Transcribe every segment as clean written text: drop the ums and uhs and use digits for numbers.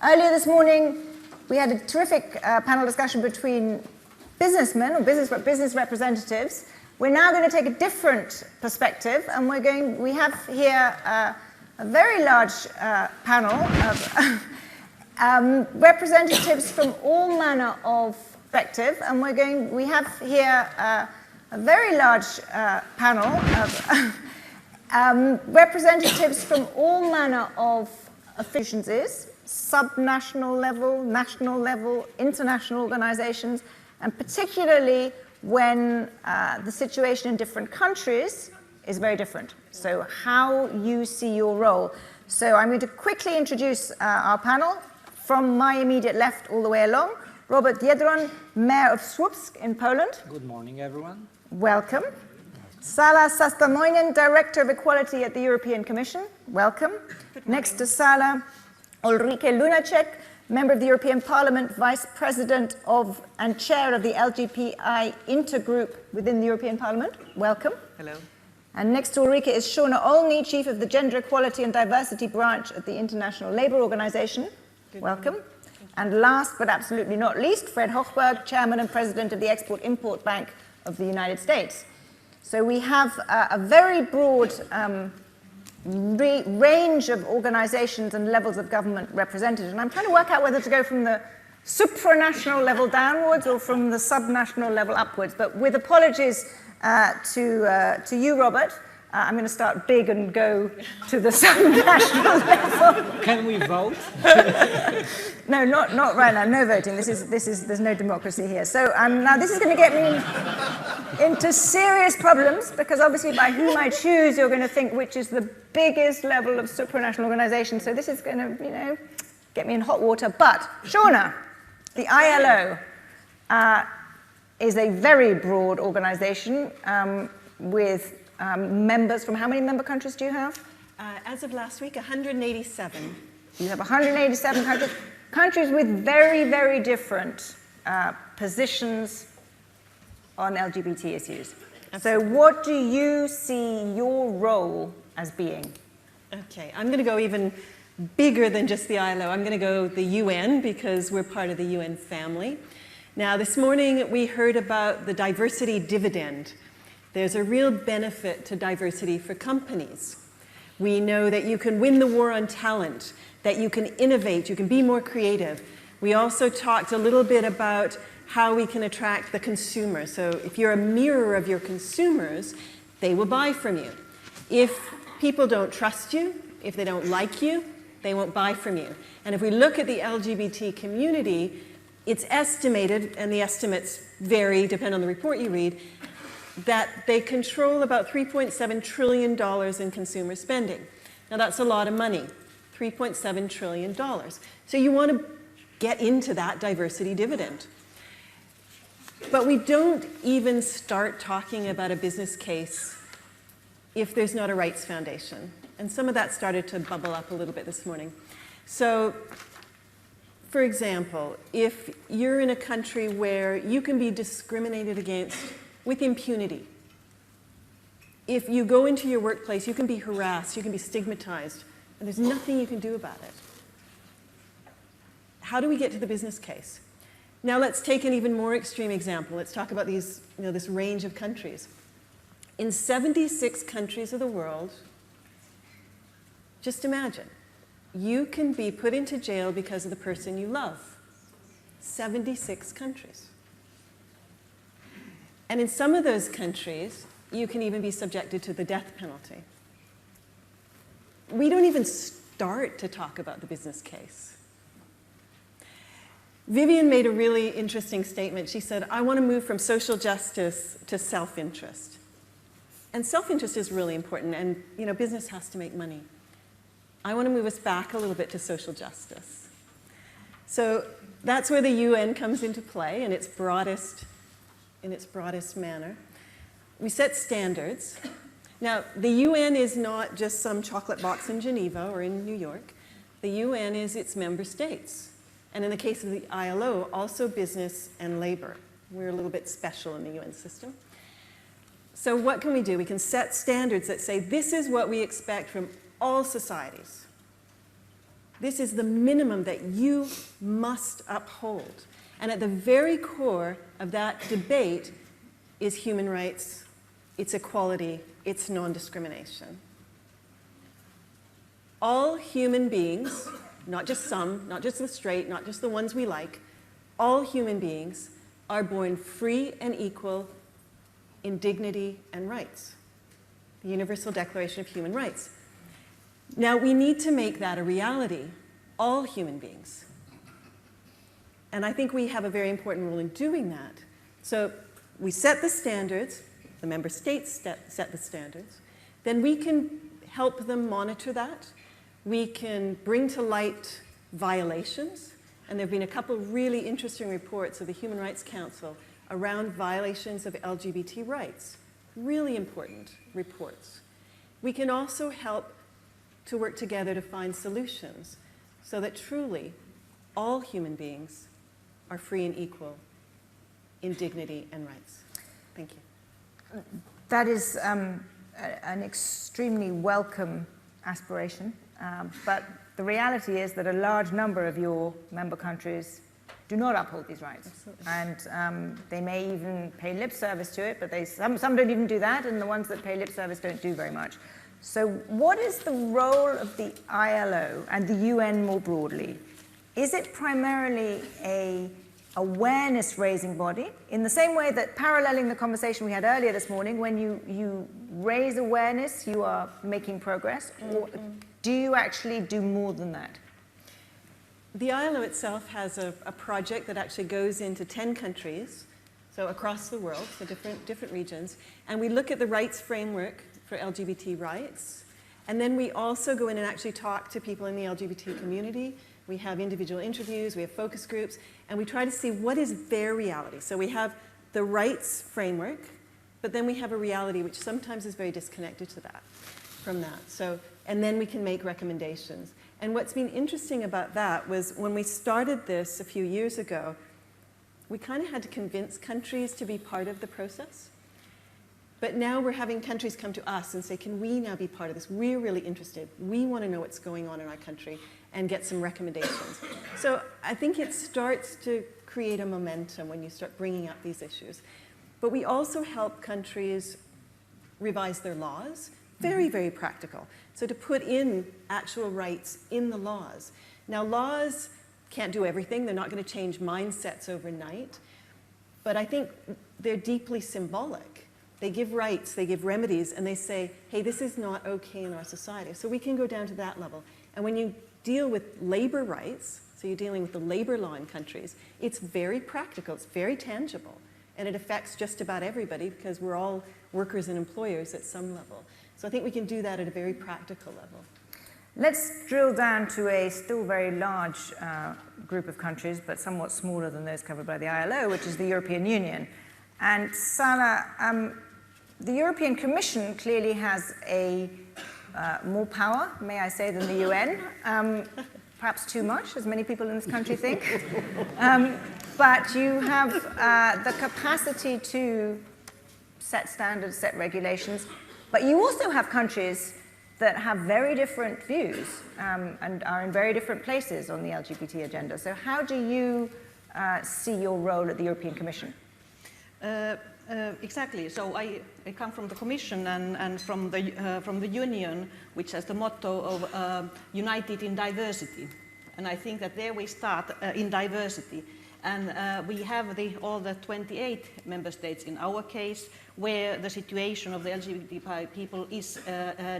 Earlier this morning, we had a terrific panel discussion between businessmen or business representatives. We're now going to take a different perspective, and we have here a very large panel of representatives from all manner of perspective, and we have here a very large panel of representatives from all manner of efficiencies, subnational level, national level, international organizations, and particularly when the situation in different countries is very different. So how you see your role. So I'm going to quickly introduce our panel. From my immediate left all the way along, Robert Biedroń, Mayor of Słupsk in Poland. Good morning, everyone. Welcome. Sala Sastamoinen, Director of Equality at the European Commission. Welcome. Next to Sala, Ulrike Lunacek, Member of the European Parliament, Vice President of and Chair of the LGBTI Intergroup within the European Parliament. Welcome. Hello. And next to Ulrike is Shona Olney, Chief of the Gender Equality and Diversity Branch at the International Labour Organization. Welcome. And last but absolutely not least, Fred Hochberg, Chairman and President of the Export-Import Bank of the United States. So we have a very broad range of organizations and levels of government represented. And I'm trying to work out whether to go from the supranational level downwards or from the subnational level upwards. But with apologies to you, Robert, I'm going to start big and go to the subnational level. Can we vote? No, not right now. No voting. There's no democracy here. So now this is going to get me into serious problems, because obviously by whom I choose, you're going to think which is the biggest level of supranational organization. So this is going to, get me in hot water. But Shona, the ILO is a very broad organization with members from how many member countries do you have? As of last week, 187. You have 187 countries with very, very different positions on LGBT issues. Absolutely. So what do you see your role as being? Okay, I'm going to go even bigger than just the ILO. I'm going to go the UN, because we're part of the UN family. Now, this morning we heard about the diversity dividend. There's a real benefit to diversity for companies. We know that you can win the war on talent, that you can innovate, you can be more creative. We also talked a little bit about how we can attract the consumer. So if you're a mirror of your consumers, they will buy from you. If people don't trust you, if they don't like you, they won't buy from you. And if we look at the LGBT community, it's estimated, and the estimates vary, depend on the report you read, that they control about $3.7 trillion in consumer spending. Now that's a lot of money, $3.7 trillion. So you want to get into that diversity dividend. But we don't even start talking about a business case if there's not a rights foundation. And some of that started to bubble up a little bit this morning. So, for example, if you're in a country where you can be discriminated against with impunity. If you go into your workplace, you can be harassed, you can be stigmatized, and there's nothing you can do about it. How do we get to the business case? Now let's take an even more extreme example. Let's talk about these, this range of countries. In 76 countries of the world, just imagine, you can be put into jail because of the person you love. 76 countries. And in some of those countries, you can even be subjected to the death penalty. We don't even start to talk about the business case. Vivian made a really interesting statement. She said, I want to move from social justice to self-interest. And self-interest is really important, and business has to make money. I want to move us back a little bit to social justice. So that's where the UN comes into play in its broadest manner. We set standards. Now, the UN is not just some chocolate box in Geneva or in New York. The UN is its member states. And in the case of the ILO, also business and labor. We're a little bit special in the UN system. So what can we do? We can set standards that say this is what we expect from all societies. This is the minimum that you must uphold. And at the very core of that debate is human rights, it's equality, it's non-discrimination. All human beings, not just some, not just the straight, not just the ones we like, all human beings are born free and equal in dignity and rights. The Universal Declaration of Human Rights. Now, we need to make that a reality, all human beings. And I think we have a very important role in doing that. So we set the standards, the member states set the standards, then we can help them monitor that. We can bring to light violations, and there have been a couple of really interesting reports of the Human Rights Council around violations of LGBT rights. Really important reports. We can also help to work together to find solutions so that truly all human beings are free and equal in dignity and rights. Thank you. That is an extremely welcome aspiration, but the reality is that a large number of your member countries do not uphold these rights. Absolutely. And they may even pay lip service to it, but some don't even do that, and the ones that pay lip service don't do very much. So what is the role of the ILO and the UN more broadly? Is it primarily a awareness-raising body, in the same way that, paralleling the conversation we had earlier this morning, when you raise awareness, you are making progress, or do you actually do more than that? The ILO itself has a project that actually goes into 10 countries, so across the world, so different regions, and we look at the rights framework for LGBT rights, and then we also go in and actually talk to people in the LGBT community. We have individual interviews, we have focus groups, and we try to see what is their reality. So we have the rights framework, but then we have a reality which sometimes is very disconnected from that. So, and then we can make recommendations. And what's been interesting about that was when we started this a few years ago, we kind of had to convince countries to be part of the process. But now we're having countries come to us and say, can we now be part of this? We're really interested. We want to know what's going on in our country and get some recommendations. So I think it starts to create a momentum when you start bringing up these issues. But we also help countries revise their laws. Very, very practical. So to put in actual rights in the laws. Now, laws can't do everything. They're not going to change mindsets overnight. But I think they're deeply symbolic. They give rights, they give remedies, and they say, hey, this is not okay in our society. So we can go down to that level. And when you deal with labor rights, so you're dealing with the labor law in countries, it's very practical, it's very tangible. And it affects just about everybody because we're all workers and employers at some level. So I think we can do that at a very practical level. Let's drill down to a still very large group of countries, but somewhat smaller than those covered by the ILO, which is the European Union. And Sala, the European Commission clearly has more power, may I say, than the UN. Perhaps too much, as many people in this country think. But you have the capacity to set standards, set regulations. But you also have countries that have very different views and are in very different places on the LGBT agenda. So how do you see your role at the European Commission? Exactly. So I come from the Commission and from the Union, which has the motto of united in diversity. And I think that there we start in diversity. And we have all the 28 member states in our case, where the situation of the LGBT people is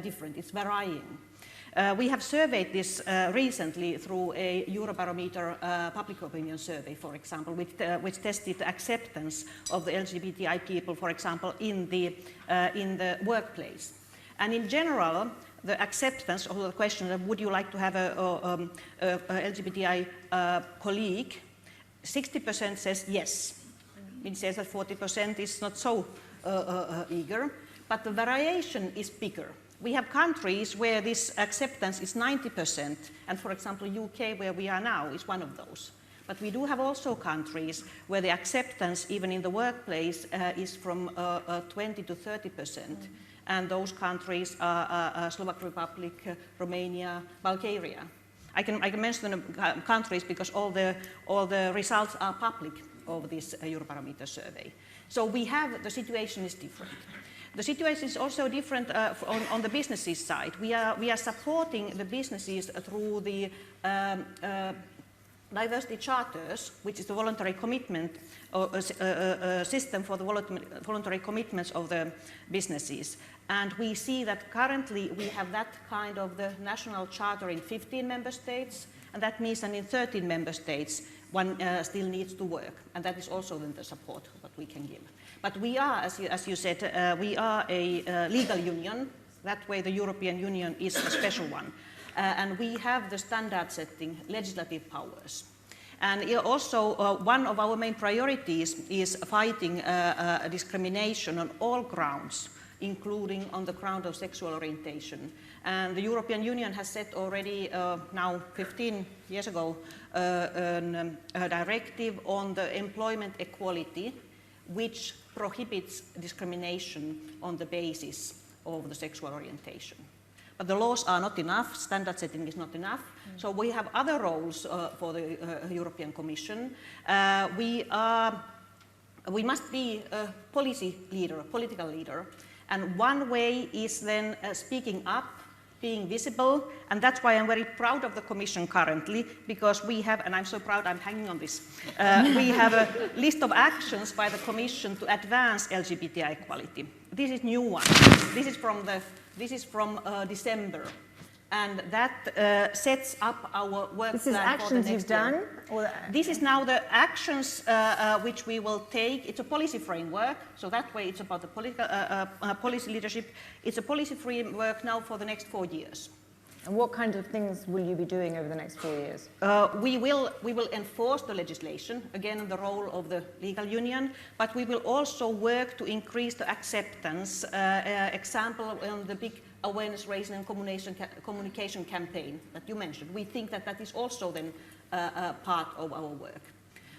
different, it's varying. We have surveyed this recently through a Eurobarometer public opinion survey, for example, which tested the acceptance of the LGBTI people, for example, in the workplace. And in general, the acceptance of the question of would you like to have a LGBTI colleague, 60% says yes. It says that 40% is not so eager, but the variation is bigger. We have countries where this acceptance is 90%, and for example, UK, where we are now, is one of those. But we do have also countries where the acceptance, even in the workplace, is from 20 to 30%. And those countries are Slovak Republic, Romania, Bulgaria. I can mention the countries because all the results are public of this Eurobarometer survey. So the situation is different. The situation is also different on the businesses side. We are supporting the businesses through the diversity charters, which is the voluntary commitment system for the voluntary commitments of the businesses. And we see that currently we have that kind of the national charter in 15 member states, and that means that in 13 member states one still needs to work, and that is also then the support that we can give. But we are, as you said, we are a legal union. That way the European Union is a special one. And we have the standard-setting legislative powers. And also one of our main priorities is fighting discrimination on all grounds, including on the ground of sexual orientation. And the European Union has set already now 15 years ago a directive on the employment equality, which prohibits discrimination on the basis of the sexual orientation. But the laws are not enough, standard setting is not enough, so we have other roles for the European Commission. We must be a policy leader, a political leader, and one way is then speaking up, being visible, and that's why I'm very proud of the Commission currently, because we have, and I'm so proud I'm hanging on this, we have a list of actions by the Commission to advance LGBTI equality. This is new one. This is from December, and that sets up our work this plan for the next year. This is actions you've done? Or this is now the actions which we will take. It's a policy framework, so that way it's about the political, policy leadership. It's a policy framework now for the next 4 years. And what kind of things will you be doing over the next 4 years? We will enforce the legislation, again in the role of the legal union, but we will also work to increase the acceptance. Example on the big awareness raising and communication campaign that you mentioned. We think that that is also then part of our work.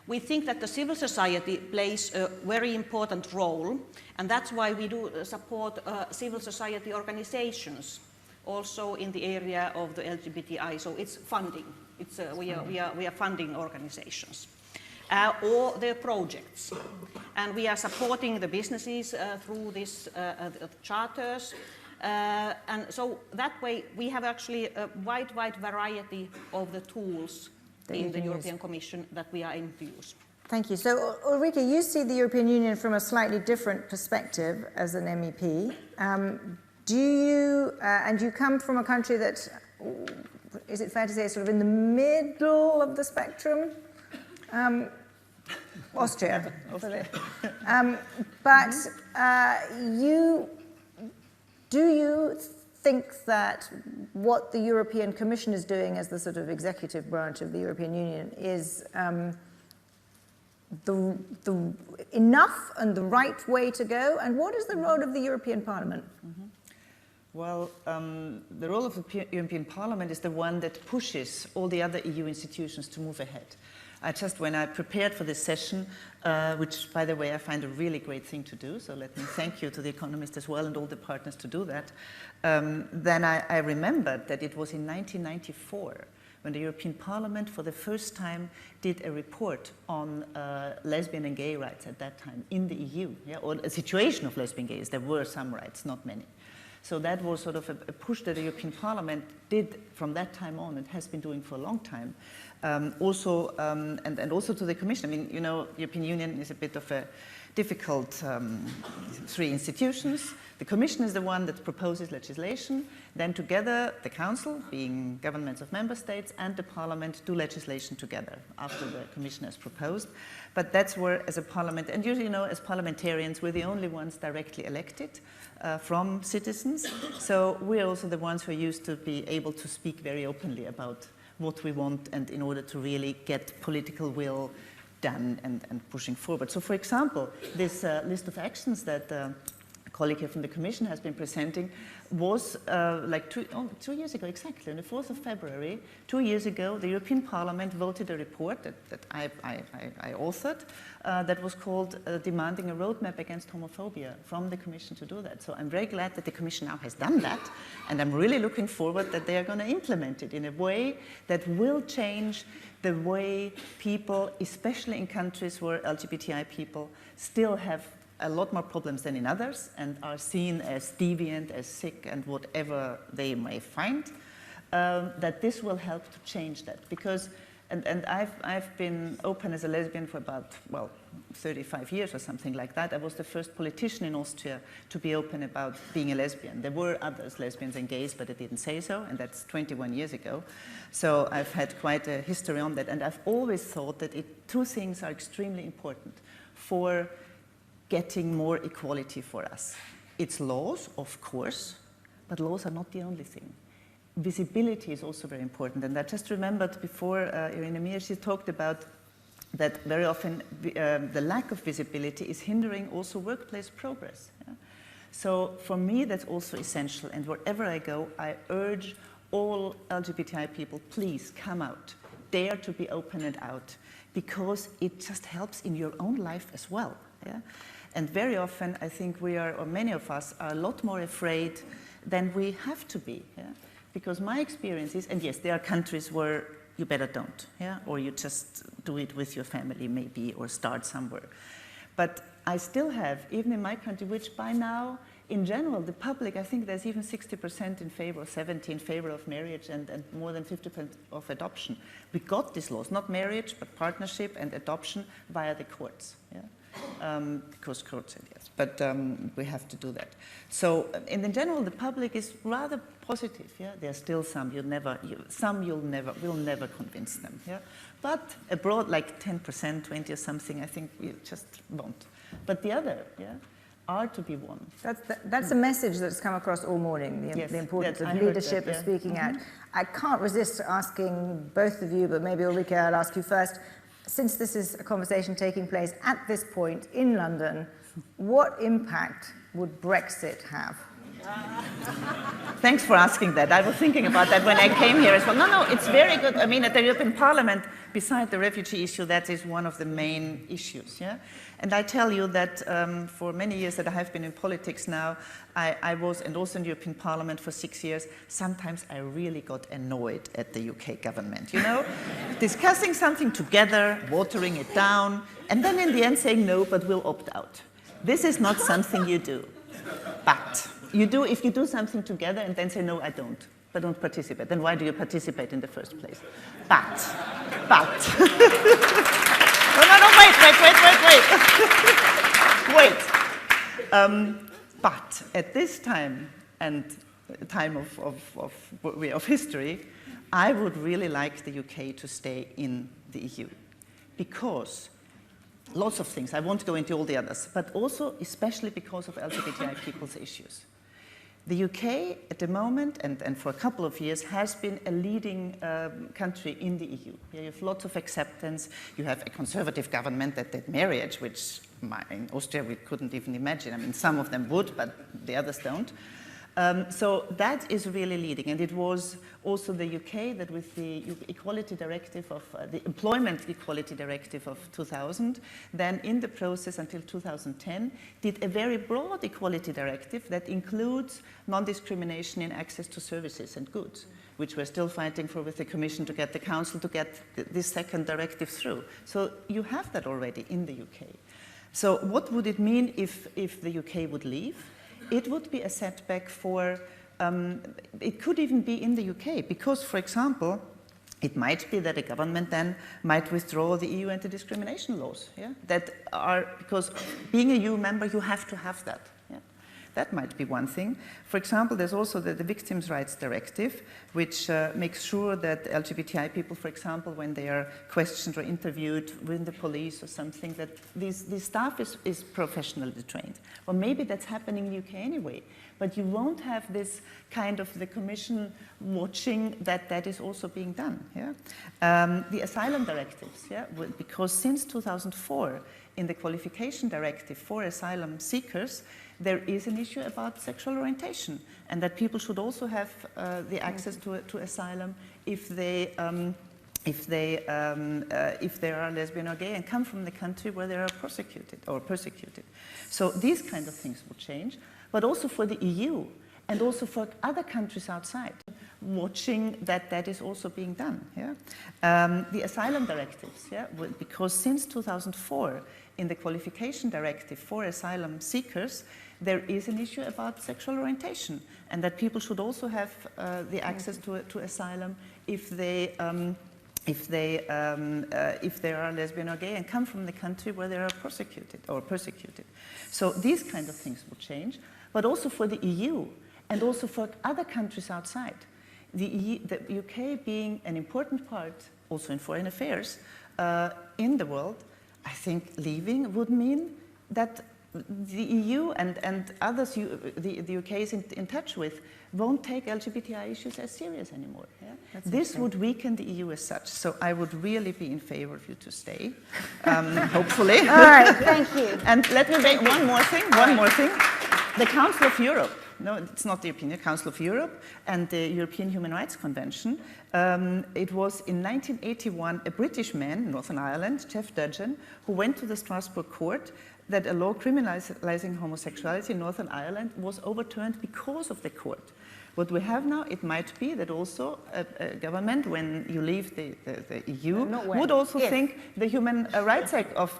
We think that the civil society plays a very important role, and that's why we do support civil society organizations also in the area of the LGBTI. So it's funding. It's, we are funding organizations or their projects. And we are supporting the businesses through these charters. And so that way we have actually a wide variety of the tools in the European Commission that we are aiming to use. Thank you. So Ulrike, you see the European Union from a slightly different perspective as an MEP. Do you, and you come from a country that, is it fair to say, sort of in the middle of the spectrum? Austria. But do you think that what the European Commission is doing as the sort of executive branch of the European Union is the enough and the right way to go? And what is the role of the European Parliament? Mm-hmm. Well, the role of the European Parliament is the one that pushes all the other EU institutions to move ahead. When I prepared for this session, which, by the way, I find a really great thing to do, so let me thank you to The Economist as well and all the partners to do that, then I remembered that it was in 1994 when the European Parliament for the first time did a report on lesbian and gay rights at that time in the EU, or a situation of lesbian gays. There were some rights, not many. So that was sort of a push that the European Parliament did from that time on and has been doing for a long time. And also to the Commission. I mean, you know, the European Union is a bit of a difficult three institutions. The Commission is the one that proposes legislation. Then together, the Council, being governments of member states, and the Parliament do legislation together after the Commission has proposed. But that's where, as a Parliament, and usually, you know, as parliamentarians, we're the only ones directly elected from citizens. So we're also the ones who are used to be able to speak very openly about what we want, and in order to really get political will done and pushing forward. So, for example, this list of actions that colleague here from the Commission has been presenting, was like 2 years ago, exactly, on the 4th of February, 2 years ago, the European Parliament voted a report that I authored that was called Demanding a Roadmap Against Homophobia from the Commission to do that. So I'm very glad that the Commission now has done that, and I'm really looking forward that they are going to implement it in a way that will change the way people, especially in countries where LGBTI people still have a lot more problems than in others and are seen as deviant, as sick, and whatever they may find, that this will help to change that. Because, and I've been open as a lesbian for about, well, 35 years or something like that. I was the first politician in Austria to be open about being a lesbian. There were others, lesbians and gays, but I didn't say so, and that's 21 years ago. So I've had quite a history on that, and I've always thought that two things are extremely important for getting more equality for us. It's laws, of course, but laws are not the only thing. Visibility is also very important, and I just remembered before Irina Mir, she talked about that very often the lack of visibility is hindering also workplace progress. Yeah? So for me, that's also essential, and wherever I go, I urge all LGBTI people, please come out, dare to be open and out, because it just helps in your own life as well. Yeah? And very often, I think we are, or many of us, are a lot more afraid than we have to be. Yeah? Because my experience is, and yes, there are countries where you better don't, yeah? Or you just do it with your family maybe, or start somewhere. But I still have, even in my country, which by now, in general, the public, I think there's even 60% in favor, or 70% in favor of marriage, and more than 50% of adoption. We got these laws, not marriage, but partnership and adoption via the courts. Yeah? Because courts said yes, but we have to do that. So, in general, the public is rather positive. Yeah, there are still some you'll never convince them. Yeah, but abroad, like 10%, 20 or something, I think you just won't. But the other, yeah, are to be won. That's a message that's come across all morning. The importance of leadership, of speaking out. I can't resist asking both of you, but maybe Ulrike, I'll ask you first. Since this is a conversation taking place at this point in London, what impact would Brexit have? Thanks for asking that. I was thinking about that when I came here as well. No, it's very good. I mean, at the European Parliament, beside the refugee issue, that is one of the main issues. Yeah? And I tell you that for many years that I have been in politics now, I was, and also in the European Parliament for 6 years, sometimes I really got annoyed at the UK government, you know? Discussing something together, watering it down, and then in the end saying, no, but we'll opt out. This is not something you do. But you do, if you do something together and then say, no, I don't participate, then why do you participate in the first place? But. No, wait. But at this time, and time of history, I would really like the UK to stay in the EU. Because lots of things, I won't go into all the others, but also especially because of LGBTI people's issues. The UK at the moment, and for a couple of years, has been a leading country in the EU. You have lots of acceptance. You have a conservative government that did marriage, which in Austria we couldn't even imagine. I mean, some of them would, but the others don't. So that is really leading, and it was also the UK that with the Equality Directive of, the Employment Equality Directive of 2000, then in the process until 2010, did a very broad equality directive that includes non-discrimination in access to services and goods, which we're still fighting for with the Commission to get the Council to get this second directive through. So you have that already in the UK. So what would it mean if the UK would leave? It would be a setback for, it could even be in the UK, because, for example, it might be that a government then might withdraw the EU anti-discrimination laws, yeah? That are, because being a EU member, you have to have that. Yeah? That might be one thing. For example, there's also the Victims' Rights Directive, which makes sure that LGBTI people, for example, when they are questioned or interviewed with the police or something, that this staff is professionally trained. Or maybe that's happening in the UK anyway, but you won't have this kind of the Commission watching that is also being done. Yeah? The asylum directives, yeah? Because since 2004, in the qualification directive for asylum seekers, there is an issue about sexual orientation, and that people should also have the access to asylum if they are lesbian or gay and come from the country where they are persecuted. So these kind of things will change, but also for the EU and also for other countries outside, watching that is also being done. Yeah? The asylum directives, yeah? Because since 2004, in the qualification directive for asylum seekers, there is an issue about sexual orientation, and that people should also have the access to asylum if they are lesbian or gay and come from the country where they are persecuted. So these kind of things will change, but also for the EU and also for other countries outside. The UK being an important part, also in foreign affairs, in the world, I think leaving would mean that the EU and others the UK is in touch with won't take LGBTI issues as serious anymore. Yeah? This would weaken the EU as such. So I would really be in favor of you to stay, hopefully. All right, thank you. And let me make one more thing. The Council of Europe, no, it's not the European Union, Council of Europe and the European Human Rights Convention. It was in 1981 a British man, Northern Ireland, Jeff Dudgeon, who went to the Strasbourg court that a law criminalizing homosexuality in Northern Ireland was overturned because of the court. What we have now, it might be that also a government, when you leave the EU, would also think the Human Rights Act of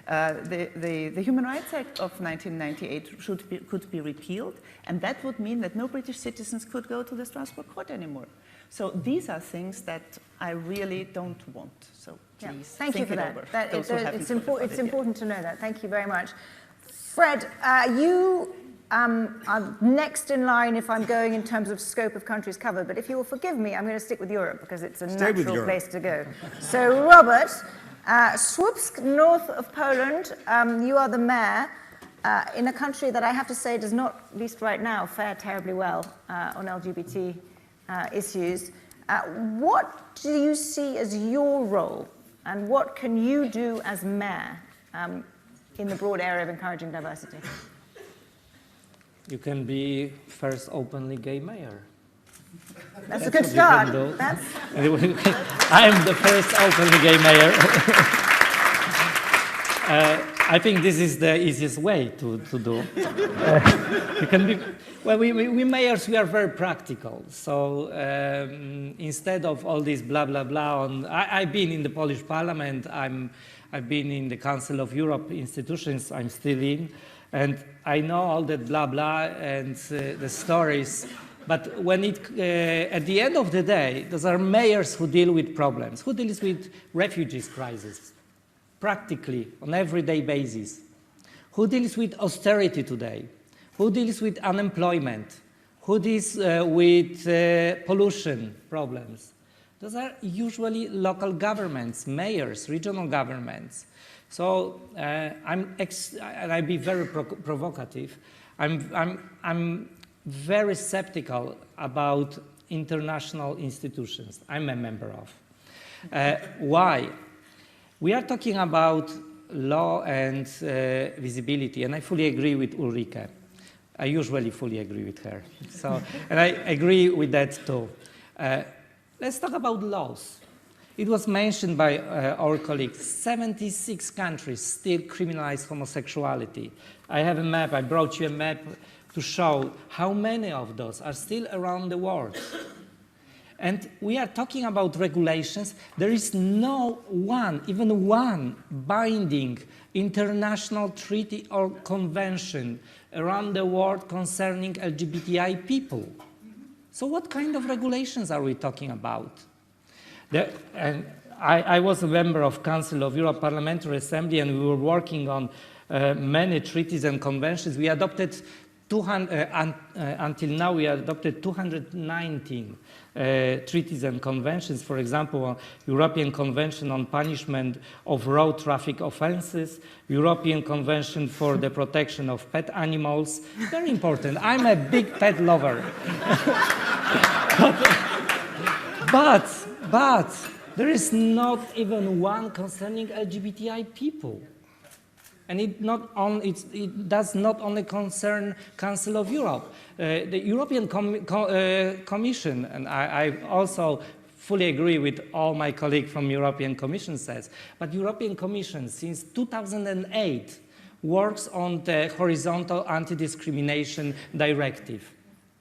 the Human Rights Act of 1998 could be repealed, and that would mean that no British citizens could go to the Strasbourg court anymore. So these are things that I really don't want. So please thank you for that. It's important to know that. Thank you very much. Fred, you are next in line if I'm going in terms of scope of countries covered, but if you will forgive me, I'm going to stick with Europe because it's a natural place to go. So Robert, Słupsk, north of Poland, you are the mayor in a country that I have to say does not, at least right now, fare terribly well on LGBT issues. What do you see as your role, and what can you do as mayor in the broad area of encouraging diversity? You can be first openly gay mayor. That's a good start. I am the first openly gay mayor. I think this is the easiest way to do. You can be, well, we mayors, we are very practical. So instead of all this blah, blah, blah, I've been in the Polish parliament, I've been in the Council of Europe institutions, I'm still in, and I know all that blah, blah and the stories. But when at the end of the day, those are mayors who deal with problems, who deals with refugees crisis, practically on everyday basis, who deals with austerity today, who deals with unemployment, who deals with pollution problems. Those are usually local governments, mayors, regional governments. So and I'll be very provocative. I'm very skeptical about international institutions I'm a member of. Why? We are talking about law and visibility, and I fully agree with Ulrike. I usually fully agree with her. So, and I agree with that too. Let's talk about laws. It was mentioned by our colleagues, 76 countries still criminalize homosexuality. I have a map, I brought you a map to show how many of those are still around the world. And we are talking about regulations. There is no one, even one, binding international treaty or convention around the world concerning LGBTI people. So what kind of regulations are we talking about? I was a member of Council of Europe Parliamentary Assembly, and we were working on many treaties and conventions. We adopted until now, we adopted 219 treaties and conventions. For example, European Convention on Punishment of Road Traffic Offences, European Convention for the Protection of Pet Animals. Very important. I'm a big pet lover. But there is not even one concerning LGBTI people. And it does not only concern Council of Europe. The European Commission, and I also fully agree with all my colleagues from European Commission says, but European Commission since 2008 works on the horizontal anti-discrimination directive.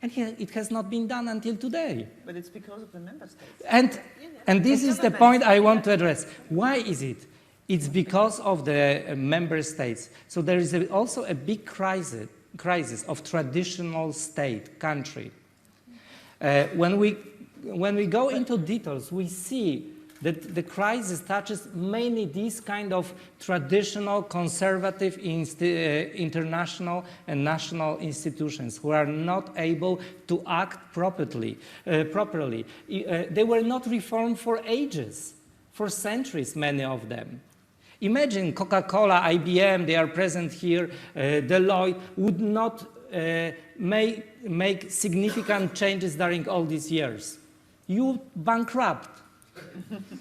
And it has not been done until today. But it's because of the member states. And this is the point I want to address. Why is it? It's because of the member states. So there is also a big crisis of traditional state, country. When we go into details, we see that the crisis touches mainly these kind of traditional conservative international and national institutions who are not able to act properly. They were not reformed for ages, for centuries, many of them. Imagine Coca-Cola, IBM, they are present here, Deloitte would not make significant changes during all these years. You bankrupt.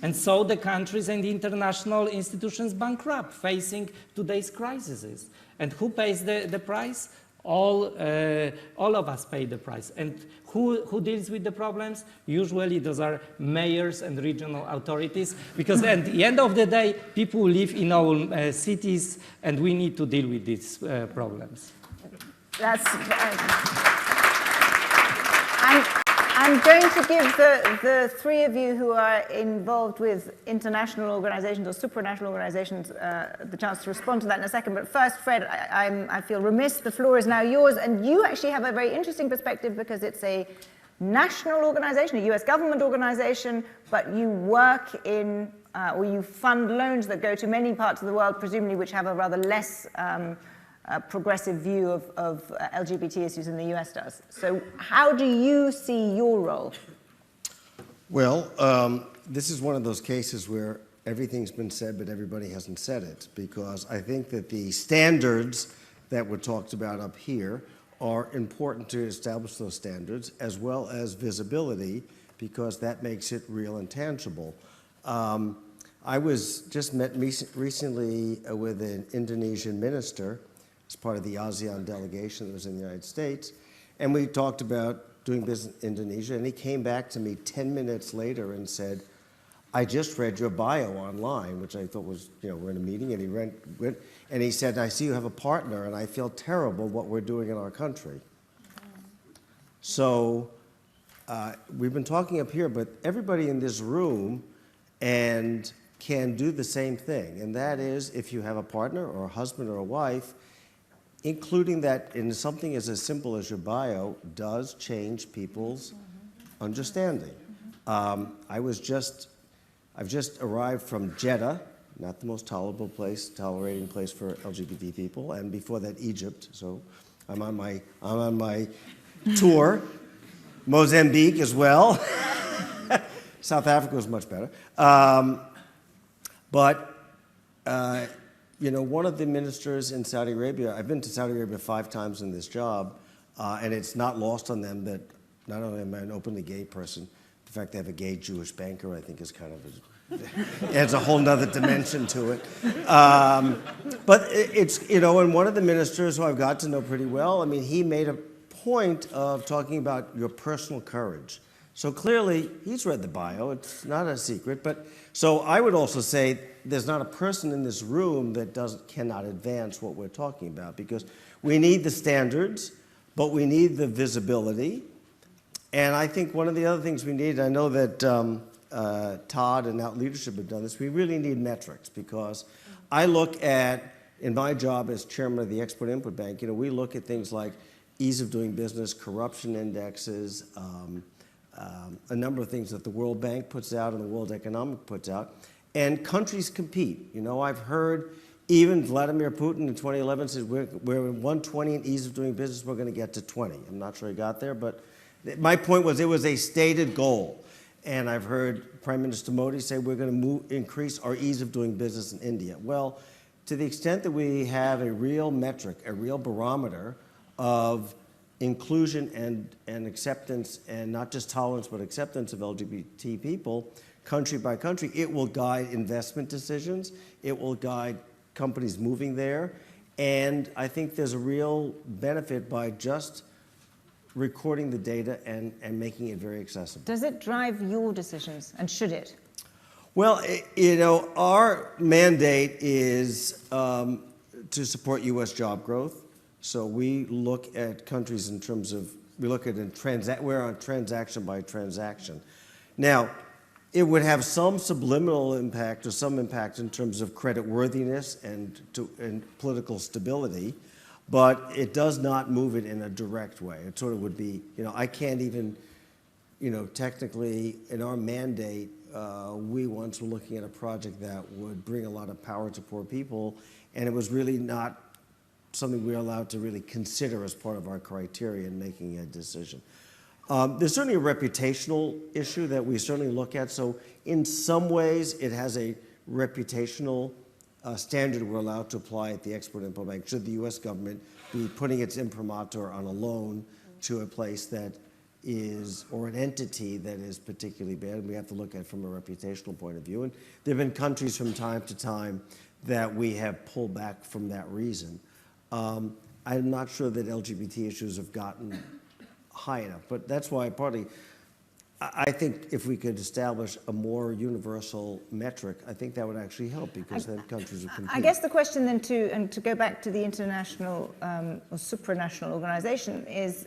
And so the countries and the international institutions bankrupt, facing today's crises. And who pays the price? All of us pay the price. And who deals with the problems? Usually those are mayors and regional authorities, because at the end of the day, people live in our cities, and we need to deal with these problems. I'm going to give the three of you who are involved with international organizations or supranational organizations the chance to respond to that in a second. But first, Fred, I feel remiss. The floor is now yours. And you actually have a very interesting perspective because it's a national organization, a US government organization, but you work in, or you fund loans that go to many parts of the world, presumably which have a rather less progressive view of LGBT issues than the US does. So how do you see your role? Well, this is one of those cases where everything's been said, but everybody hasn't said it, because I think that the standards that were talked about up here are important to establish those standards, as well as visibility, because that makes it real and tangible. I was just met recently with an Indonesian minister as part of the ASEAN delegation that was in the United States, and we talked about doing business in Indonesia, and he came back to me 10 minutes later and said, I just read your bio online, which I thought was, we're in a meeting, and he went, and he said, I see you have a partner, and I feel terrible what we're doing in our country. So we've been talking up here, but everybody in this room and can do the same thing, and that is if you have a partner or a husband or a wife, including that in something as simple as your bio does change people's understanding. I've just arrived from Jeddah, not the most tolerating place for LGBT people, and before that Egypt. So I'm on my tour. Mozambique as well. South Africa was much better. One of the ministers in Saudi Arabia, I've been to Saudi Arabia 5 times in this job, and it's not lost on them that not only am I an openly gay person, the fact they have a gay Jewish banker, I think is kind of, adds a whole nother dimension to it. But it's, and one of the ministers who I've got to know pretty well, he made a point of talking about your personal courage. So clearly, he's read the bio, it's not a secret, but so I would also say there's not a person in this room that cannot advance what we're talking about, because we need the standards, but we need the visibility. And I think one of the other things we need, I know that Todd and Out Leadership have done this, we really need metrics, because I look at, in my job as chairman of the Export-Import Bank, we look at things like ease of doing business, corruption indexes, a number of things that the World Bank puts out and the World Economic puts out, and countries compete. I've heard even Vladimir Putin in 2011 said we're 120 in ease of doing business, we're going to get to 20. I'm not sure he got there, but my point was it was a stated goal. And I've heard Prime Minister Modi say we're going to increase our ease of doing business in India. Well, to the extent that we have a real metric, a real barometer of inclusion and acceptance, and not just tolerance but acceptance of LGBT people, country by country, it will guide investment decisions, it will guide companies moving there. And I think there's a real benefit by just recording the data and making it very accessible. Does it drive your decisions, and should it? Well, you know, our mandate is to support U.S. job growth. So we look at countries in terms of, we look at we're on transaction by transaction. Now, it would have some subliminal impact or some impact in terms of creditworthiness and political stability, but it does not move it in a direct way. It sort of would be, you know, I can't even, you know, technically in our mandate, we once were looking at a project that would bring a lot of power to poor people, and it was really not something we were allowed to really consider as part of our criteria in making a decision. There's certainly a reputational issue that we certainly look at. So in some ways, it has a reputational standard we're allowed to apply at the Export-Import Bank. Should the U.S. government be putting its imprimatur on a loan to a place that is, or an entity that is particularly bad? We have to look at it from a reputational point of view. And there have been countries from time to time that we have pulled back from that reason. I'm not sure that LGBT issues have gotten high enough, but that's why partly I think if we could establish a more universal metric, I think that would actually help, because then countries would compete. I guess the question then to go back to the international or supranational organization is,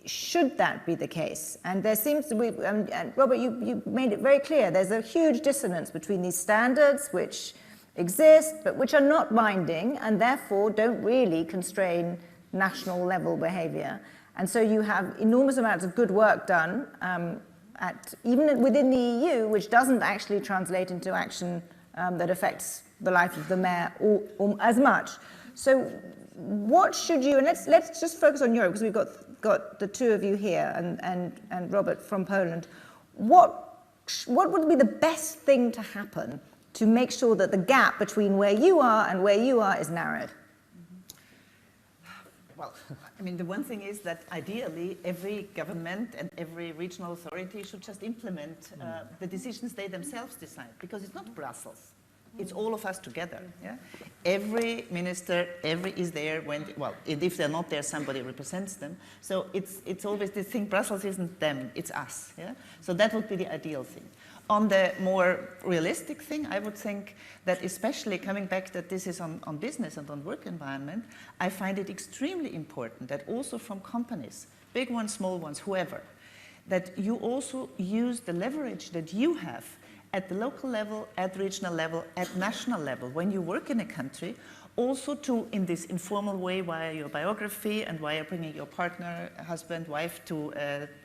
should that be the case? And there seems to be, and Robert, you made it very clear, there's a huge dissonance between these standards which exist but which are not binding and therefore don't really constrain national level behavior. And so you have enormous amounts of good work done even within the EU, which doesn't actually translate into action that affects the life of the mayor or as much. So what should you, and let's just focus on Europe, because we've got the two of you here and Robert from Poland. What would be the best thing to happen to make sure that the gap between where you are and where you are is narrowed? Well, I mean, the one thing is that ideally every government and every regional authority should just implement the decisions they themselves decide, because it's not Brussels. It's all of us together. Yeah? Every minister, is there when, well, if they're not there, somebody represents them. So it's always this thing, Brussels isn't them, it's us. Yeah? So that would be the ideal thing. On the more realistic thing, I would think that, especially coming back that this is on business and on work environment, I find it extremely important that also from companies, big ones, small ones, whoever, that you also use the leverage that you have at the local level, at regional level, at national level, when you work in a country, also to, in this informal way, via your biography and via bringing your partner, husband, wife to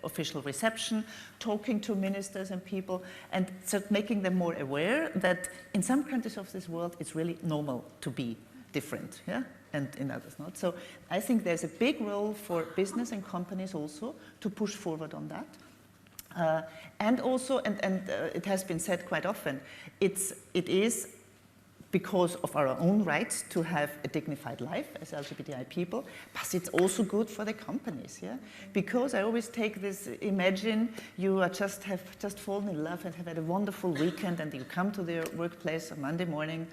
official reception, talking to ministers and people, and sort of making them more aware that in some countries of this world, it's really normal to be different, yeah? And in others not. So I think there's a big role for business and companies also to push forward on that. And also, it has been said quite often, it is because of our own rights to have a dignified life as LGBTI people, but it's also good for the companies, yeah? Because I always take this, imagine you have just fallen in love and have had a wonderful weekend, and you come to the workplace on Monday morning,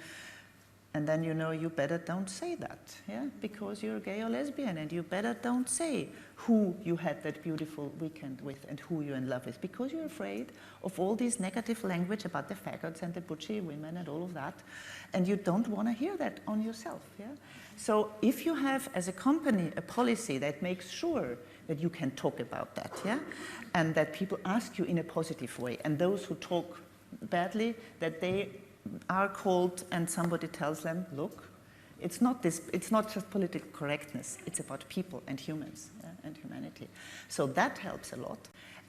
and then you know you better don't say that, yeah? Because you're gay or lesbian, and you better don't say who you had that beautiful weekend with and who you're in love with, because you're afraid of all this negative language about the faggots and the butchy women and all of that, and you don't want to hear that on yourself, yeah? So if you have, as a company, a policy that makes sure that you can talk about that, yeah? And that people ask you in a positive way, and those who talk badly, that they are called and somebody tells them, look, it's not just political correctness, it's about people and humans, yeah, and humanity. So that helps a lot.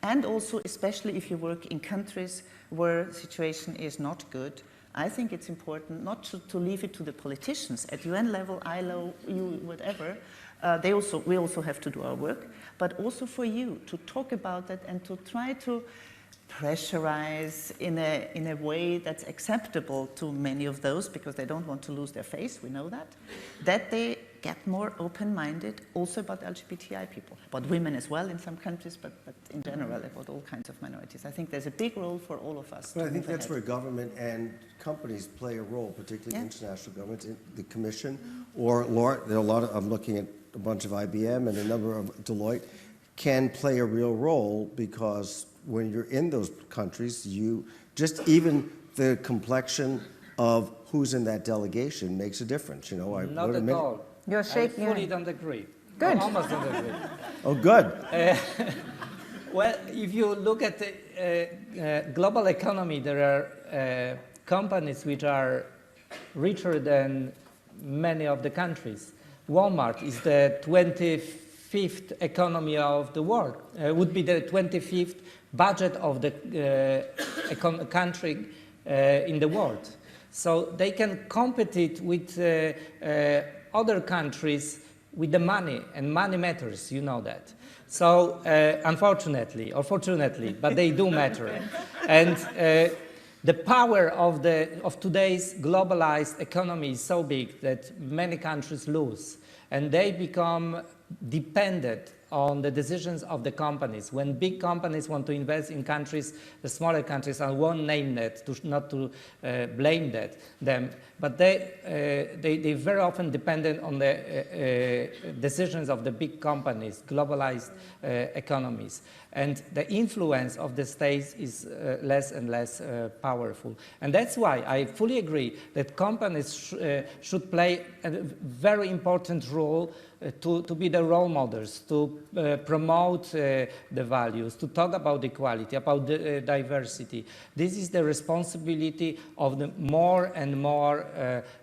And also, especially if you work in countries where the situation is not good, I think it's important not to leave it to the politicians at UN level, ILO, EU, whatever. We also have to do our work, but also for you to talk about that and to try to pressurize in a way that's acceptable to many of those, because they don't want to lose their face, we know that they get more open-minded also about LGBTI people, about women as well in some countries, but in general about all kinds of minorities. I think there's a big role for all of us. But I think that's where government and companies play a role, particularly international governments, in the Commission, or there are a lot of, I'm looking at a bunch of IBM and a number of Deloitte, can play a real role, because when you're in those countries, just even the complexion of who's in that delegation makes a difference. Not at all. You're shaking. I fully don't agree. Good. I almost don't agree. Oh, good. Well, if you look at the global economy, there are companies which are richer than many of the countries. Walmart is the 25th economy of the world, would be the 25th budget of the country in the world. So they can compete with other countries with the money, and money matters, you know that. So unfortunately, or fortunately, but they do matter. And the power of today's globalized economy is so big that many countries lose, and they become dependent on the decisions of the companies. When big companies want to invest in countries, the smaller countries, I won't name that, not to blame them, but they very often dependent on the decisions of the big companies, globalized economies. And the influence of the states is less and less powerful. And that's why I fully agree that companies should play a very important role to be the role models, to promote the values, to talk about equality, about the diversity. This is the responsibility of the more and more,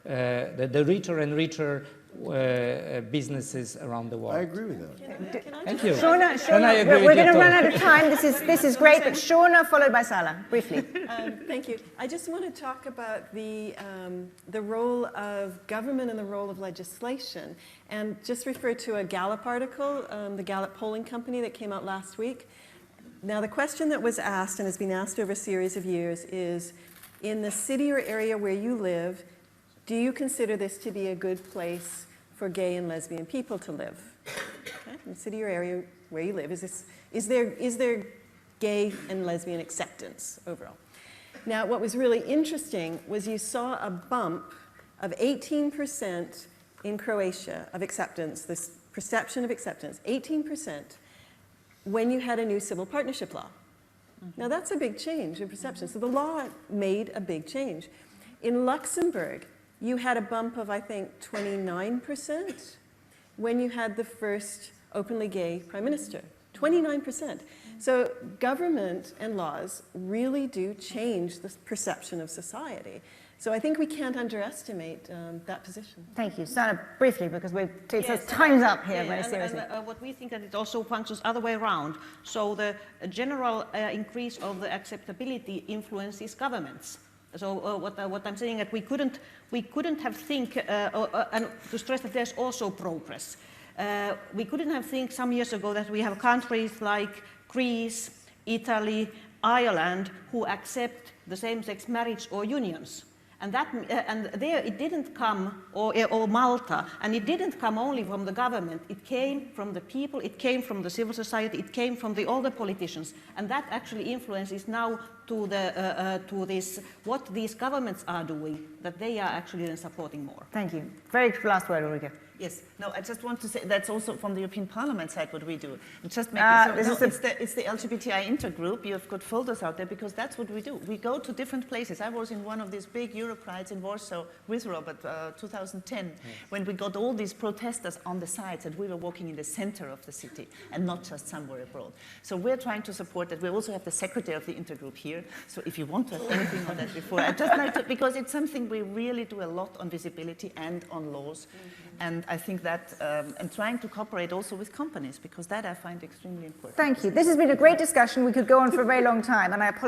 the richer and richer businesses around the world. I agree with that. Thank you. Shauna, we're going to run out of time. This is great, but Shauna followed by Salah, briefly. Thank you. I just want to talk about the role of government and the role of legislation, and just refer to a Gallup article, the Gallup polling company that came out last week. Now, the question that was asked, and has been asked over a series of years, is, in the city or area where you live, do you consider this to be a good place for gay and lesbian people to live? Okay. In the city or area where you live, is there gay and lesbian acceptance overall? Now, what was really interesting was you saw a bump of 18% in Croatia of acceptance, this perception of acceptance, 18%, when you had a new civil partnership law. Now, that's a big change in perception. So the law made a big change. In Luxembourg, you had a bump of, I think, 29% when you had the first openly gay prime minister. 29%. So government and laws really do change the perception of society. So I think we can't underestimate that position. Thank you. Salah, briefly, because time's up here, very seriously. And what we think that it also functions other way around. So the general increase of the acceptability influences governments. So what I'm saying that we couldn't have think, and to stress that there's also progress. We couldn't have think some years ago that we have countries like Greece, Italy, Ireland who accept the same-sex marriage or unions. And there it didn't come, or Malta, and it didn't come only from the government. It came from the people, it came from the civil society, it came from all the politicians, and that actually influences now to this what these governments are doing, that they are actually supporting more. Thank you. Very last word, Ulrike. Yes. No, I just want to say that's also from the European Parliament side what we do. And just make it's the LGBTI intergroup. You've got folders out there because that's what we do. We go to different places. I was in one of these big Europrides in Warsaw with Robert, 2010, when we got all these protesters on the sides and we were walking in the center of the city and not just somewhere abroad. So we're trying to support that. We also have the secretary of the intergroup here. So if you want to have anything on that before, I just like to, because it's something we really do a lot on visibility and on laws. And I think that, and trying to cooperate also with companies, because that I find extremely important. Thank you. This has been a great discussion. We could go on for a very long time, and I apologize.